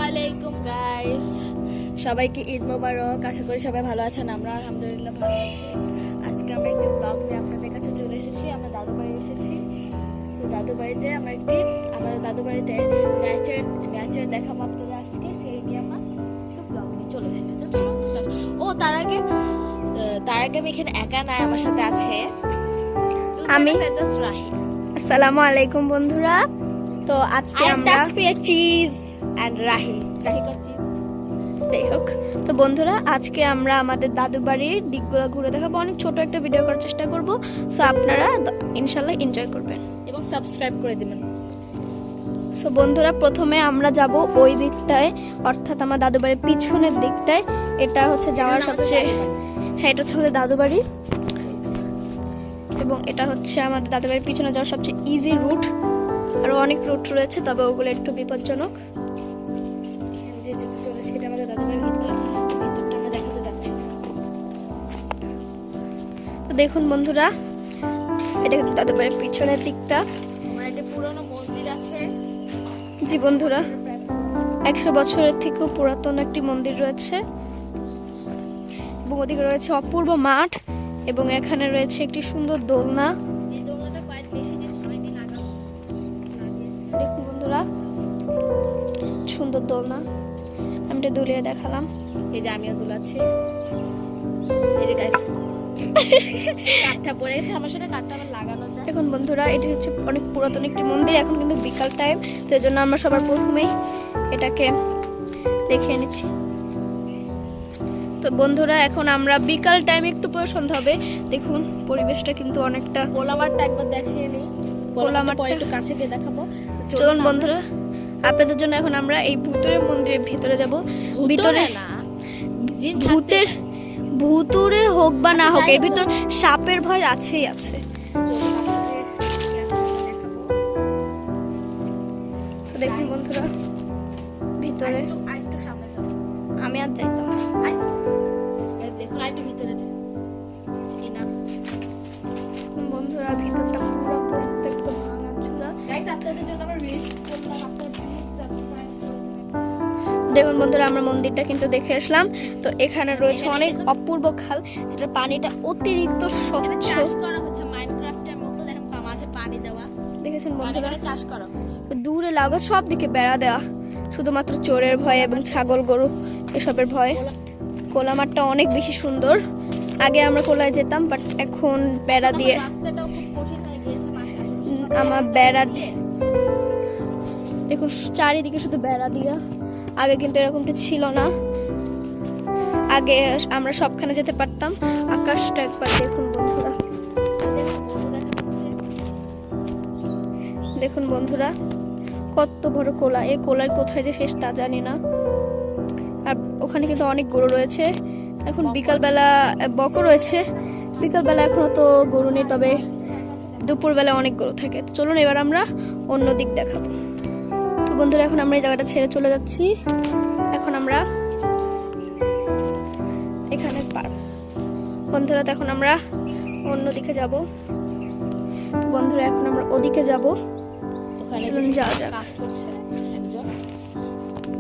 আলাইকুম গাইস, সবাইকে ঈদ মোবারক। আশা করি সবাই ভালো আছেন। আমরা আলহামদুলিল্লাহ ভালো আছি। আজকে আমরা একটি ব্লগ নিয়ে আপনাদের কাছে চলে এসেছি। আমরা দাদু বাড়ি এসেছি। তো দাদু বাড়িতে আমাদের দাদু বাড়িতে ন্যাচার দেখাবো আপনাদের আজকে। সেই নিয়ে আমরা একটু ব্লগ নিয়ে চলে এসেছি। ও তার আগে আমি এখানে একা নাই, আমার সাথে আছে আমি। রাহি। আসসালামু আলাইকুম বন্ধুরা। তো আজকে আমরা চিজ এন্ড রাহি কর চিজ। যাই হোক, তো বন্ধুরা আজকে আমরা আমাদের দাদু বাড়ির দিকগুলো ঘুরে দেখাবো। অনেক ছোট একটা ভিডিও করার চেষ্টা করব, সো আপনারা ইনশাআল্লাহ এনজয় করবেন এবং সাবস্ক্রাইব করে দিবেন। সো বন্ধুরা, প্রথমে আমরা যাব ওই দিকটায়, অর্থাৎ আমার দাদু বাড়ির পিছনের দিকটায়। এটা হচ্ছে যাওয়ার সবচেয়ে এটা হচ্ছে আমাদের দাদু বাড়ি, এবং এটা হচ্ছে আমাদের দাদু বাড়ির পিছনে যাওয়ার সবচেয়ে ইজি রুট। আরো অনেক রুট রয়েছে, তবে ওগুলো একটু বিপজ্জনক। এখান দিয়ে যেতে চলেছি, এটা আমাদের দাদু বাড়ির ভিতরটা আমরা দেখাতে যাচ্ছি। তো দেখুন বন্ধুরা, এটা কিন্তু দাদু বাড়ির পিছনের দিকটা। আমার একটা পুরনো মন্দির আছে। জি বন্ধুরা, 100 বছরের থেকেও পুরাতন একটি মন্দির রয়েছে, এবং ওদিকে রয়েছে অপূর্ব মাঠ, এবং এখানে রয়েছে একটি সুন্দর দোলনা। এই দোলনাটা বেশি দিন হয়নি লাগানো। দেখুন বন্ধুরা, সুন্দর দোলনা। আমি এটা দুলিয়ে দেখালাম। এই যে আমিও দুলাচ্ছি। এই যে গাইস, কাঠটা পড়ে গেছে, আমার সাথে কাঠটা আবার লাগানো যায়। দেখুন বন্ধুরা, এটি হচ্ছে অনেক পুরাতন একটি মন্দির। এখন কিন্তু বিকাল টাইম, তো এই জন্য আমরা সবার প্রথমেই এটাকে দেখিয়ে নিচ্ছি। তো বন্ধুরা, এখন আমরা বিকাল টাইম, একটু পরে সন্ধ্যা হবে। দেখুন পরিবেশটা কিন্তু অনেকটা। কোলামারটা একবার দেখিয়ে নিই। কোলামারটা পরে একটু কাছে গিয়ে দেখাবো। চলুন বন্ধুরা, আপনাদের জন্য এখন আমরা এই ভূতের মন্দিরের ভিতরে যাব। ভিতরে না, ভূতের ভূতুরে হোক বা না হোক, এর ভিতর সাপের ভয় আছেই আছে। তো দেখুন বন্ধুরা, ভিতরে আরেকটু সামনে যাও। আমি আর যাইতাম না। দেখুন আরেকটু ভিতরে যাও। বন্ধুরা, ভিতরটা পুরো পরিত্যক্ত, ভাঙাচোরা। গাইস, আপনাদের জন্য আমরা রিলস করলাম, আপনারা প্লিজ সাবস্ক্রাইব করে দিবেন। দেখুন বন্ধুরা, আমরা মন্দিরটা কিন্তু দেখে আসলাম। তো এখানে রয়েছে অনেক অপূর্ব খাল, যেটা পানিটা অতিরিক্ত স্বচ্ছ। চাষ করা হচ্ছে মাইনক্রাফটের মতো। দেখেন মাঝে পানি দেওয়া। দেখেছেন বন্ধুরা, এখানে চাষ করা হচ্ছে। দূরে লাউ গাছ, সব দিকে বেড়া দেওয়া, শুধুমাত্র চোরের ভয় এবং ছাগল গরু এসবের ভয়। কোলামারটা অনেক বেশি সুন্দর। আগে আমরা কোলায় যেতাম, বাট এখন বেড়া দিয়ে। রাস্তাটাও খুব কঠিন হয়ে গিয়েছে মাসে আমার বেড়া দেখুন, চারিদিকে শুধু বেড়া দিয়া। আগে কিন্তু এরকমটা ছিল না। আগে আমরা সবখানে যেতে পারতাম। আকাশটা একবার দেখুন বন্ধুরা, দেখুন বন্ধুরা, কত বড় কোলা। এই কোলার কোথায় যে শেষ তা জানি না। আর ওখানে কিন্তু অনেক গরু রয়েছে। এখন বিকালবেলা বকও রয়েছে। বিকালবেলা এখনো তো গরু নেই, তবে দুপুরবেলা অনেক গরু থাকে। চলুন এবার আমরা অন্য দিক দেখাবো। তো বন্ধুরা, এখন আমরা এই জায়গাটা ছেড়ে চলে যাচ্ছি। এখন আমরা এখানে বন্ধুরা, তো এখন আমরা অন্য দিকে যাব। বন্ধুরা, এখন আমরা ওদিকে যাব। ওখানে যাওয়া যাক। কাজ করছে একজন।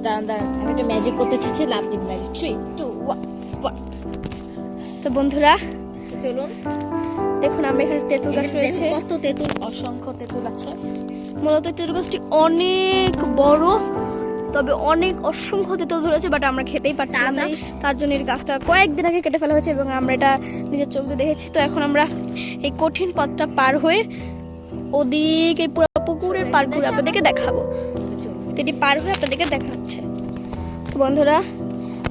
দাঁড়ান, আমি একটা ম্যাজিক করতে চাইছি। লাভ দিন ম্যাজিক। 3 2 1। তো বন্ধুরা, চলুন। দেখুন আমরা এখানে তেঁতুল গাছ রয়েছে। কত তেঁতুল, অসংখ্য তেঁতুল আছে। মূলত তেঁতুল গাছটি অনেক বড়, তবে অনেক অসংখ্য তেঁতুল ধরেছে, বাট আমরা খেতেই পারছিলাম না। তার জন্য এই গাছটা কয়েকদিন আগে কেটে ফেলা হয়েছে, এবং আমরা এটা নিজের চোখ দিয়ে দেখেছি। তো এখন আমরা এই কঠিন পথটা পার হয়ে ওদিকে পুরো পুকুরের পার ঘুরে আপনাদেরকে দেখাবো। এটি পার হয়ে আপনাদেরকে দেখা হচ্ছে। তো বন্ধুরা,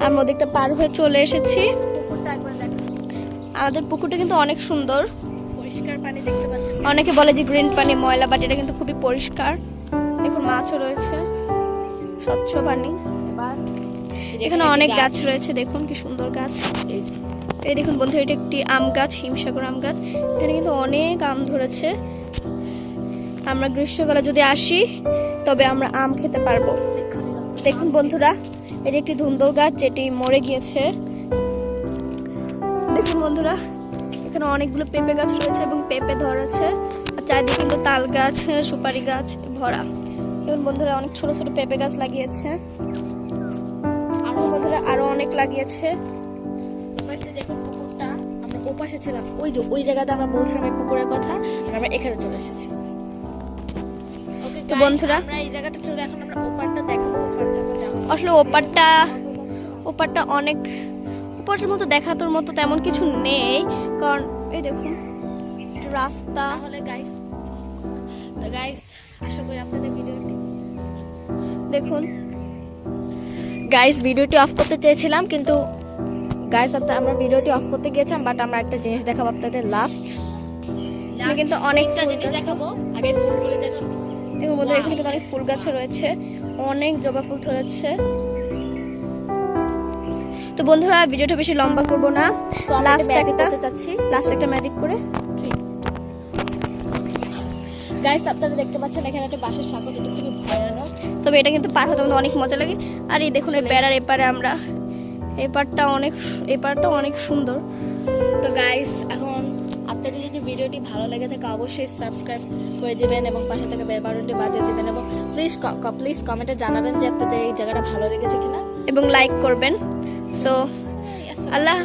আমরা ওদিকটা পার হয়ে চলে এসেছি। পুকুরটা একবার দেখুন। আমাদের পুকুরটা কিন্তু অনেক সুন্দর, পরিষ্কার পানি দেখতে পাচ্ছেন। অনেকে বলে যে গ্রিন পানি ময়লা, বাট এটা কিন্তু খুবই পরিষ্কার। দেখুন মাছও রয়েছে, স্বচ্ছ পানি। এবার এখানে অনেক গাছ রয়েছে, দেখুন কি সুন্দর গাছ। এই দেখুন বন্ধু, এটা একটি আম গাছ, হিমসাগর আম গাছ। এখানে কিন্তু অনেক আম ধরেছে। আমরা গ্রীষ্মকালে যদি আসি, তবে আমরা আম খেতে পারবো। দেখুন বন্ধুরা, এটি একটি ধুন্দল গাছ, যেটি মরে গিয়েছে। দেখুন বন্ধুরা, এখানে অনেকগুলো পেঁপে গাছ রয়েছে, এবং পেঁপে ধরেছে। আর চারিদিকে কিন্তু তাল গাছ, সুপারি গাছ ভরা। দেখুন বন্ধুরা, অনেক ছোট ছোট পেঁপে গাছ লাগিয়েছে। বন্ধুরা আরো অনেক লাগিয়েছে। ওপাশে দেখুন পুকুরটা, আমরা ওপাশে ছিলাম, ওই যে ওই জায়গাতে আমরা বলছিলাম এই পুকুরের কথা, আর আমরা এখানে চলে এসেছি। ওকে তো বন্ধুরা, আমরা এই জায়গাটা চলে, এখন আমরা ওপারটা দেখাবো। ওপারটা তো যাবো। আসলে ওপারটা অনেক, ওপারের মতো দেখানোর মতো তেমন কিছু নেই, কারণ এই দেখুন রাস্তা। তাহলে গাইস, তো গাইস আশা করি আপনাদের ভিডিওটি দেখুন গাইস ভিডিওটি অফ করতে চেয়েছিলাম, কিন্তু গাইস আমরা ভিডিওটি অফ করতে গিয়েছিলাম, বাট আমরা একটা জিনিস দেখাবো আপনাদের লাস্ট। কিন্তু অনেকটা জিনিস জিনিস দেখাবো। আগে ফুলগুলি দেখুন, এবং বন্ধুরা এখানে কিন্তু অনেক ফুল গাছ রয়েছে, অনেক জবা ফুল ধরেছে। তো বন্ধুরা ভিডিওটা বেশি লম্বা করব না, লাস্ট একটা ম্যাজিক করে। গাইস আপনারা দেখতে পাচ্ছেন এখানে একটা বাঁশের সাঁকো, যেটা খুবই ভয়ানক। তবে এটা কিন্তু পার হতে আমাদের অনেক মজা লাগে। আর এই দেখুন এই বেড়ার এপারে আমরা, এপারটা অনেক সুন্দর। তো গাইস এখন আপনাদের যদি ভিডিওটি ভালো লেগে থাকে অবশ্যই সাবস্ক্রাইব করে দিবেন এবং পাশে থেকে বেল বাটনটি বাজিয়ে দিবেন, এবং প্লিজ কমেন্টে জানাবেন যে আপনাদের এই জায়গাটা ভালো লেগেছে কিনা, এবং লাইক করবেন। সো আল্লাহ